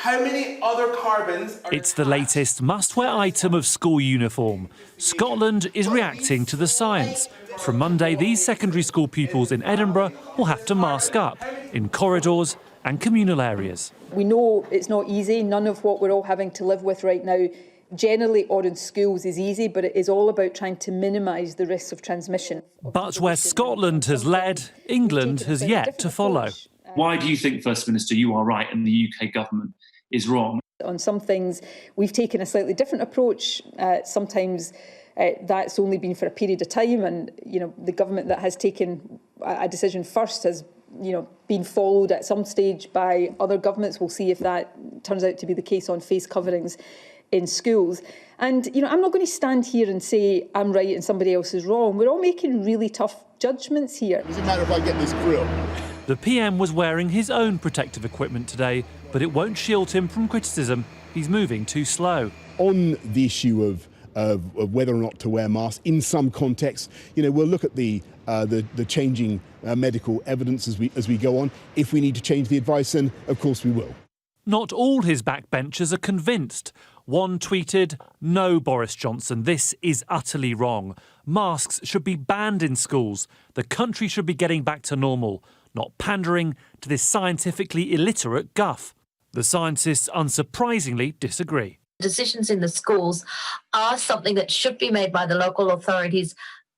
How many other carbons are It's the latest must-wear item of school uniform. Scotland is reacting to the science. From Monday, these secondary school pupils in Edinburgh will have to mask up in corridors and communal areas. We know it's not easy. None of what we're all having to live with right now, generally or in schools, is easy, but it is all about trying to minimise the risks of transmission. But where Scotland has led, England has yet to follow. Why do you think, First Minister, you are right and the UK government is wrong? On some things, we've taken a slightly different approach. Sometimes that's only been for a period of time, and the government that has taken a decision first has been followed at some stage by other governments. We'll see if that turns out to be the case on face coverings in schools. And I'm not going to stand here and say I'm right and somebody else is wrong. We're all making really tough judgments here. Does it matter if I get this grill? The PM was wearing his own protective equipment today, but it won't shield him from criticism. He's moving too slow. On the issue of whether or not to wear masks, in some contexts, we'll look at the changing medical evidence as we go on. If we need to change the advice, then of course we will. Not all his backbenchers are convinced. One tweeted, "No, Boris Johnson, this is utterly wrong. Masks should be banned in schools. The country should be getting back to normal, not pandering to this scientifically illiterate guff." The scientists, unsurprisingly, disagree. Decisions in the schools are something that should be made by the local authorities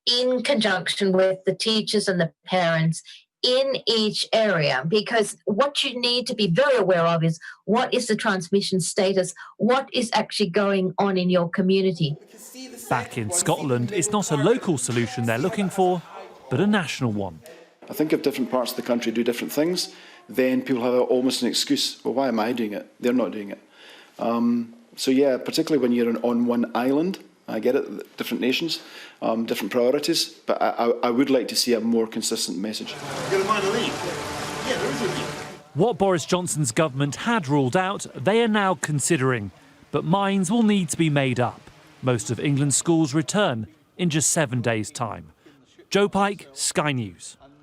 in conjunction with the teachers and the parents in each area, because what you need to be very aware of is what is the transmission status, what is actually going on in your community. Back in Scotland, it's not a local solution they're looking for, but a national one. I think if different parts of the country do different things, then people have almost an excuse. Well, why am I doing it? They're not doing it. So yeah, particularly when you're on one island, I get it, different nations, different priorities, but I would like to see a more consistent message. You're mind a lead? Yeah, there is a lead. What Boris Johnson's government had ruled out, they are now considering. But minds will need to be made up. Most of England's schools return in just 7 days' time. Joe Pike, Sky News.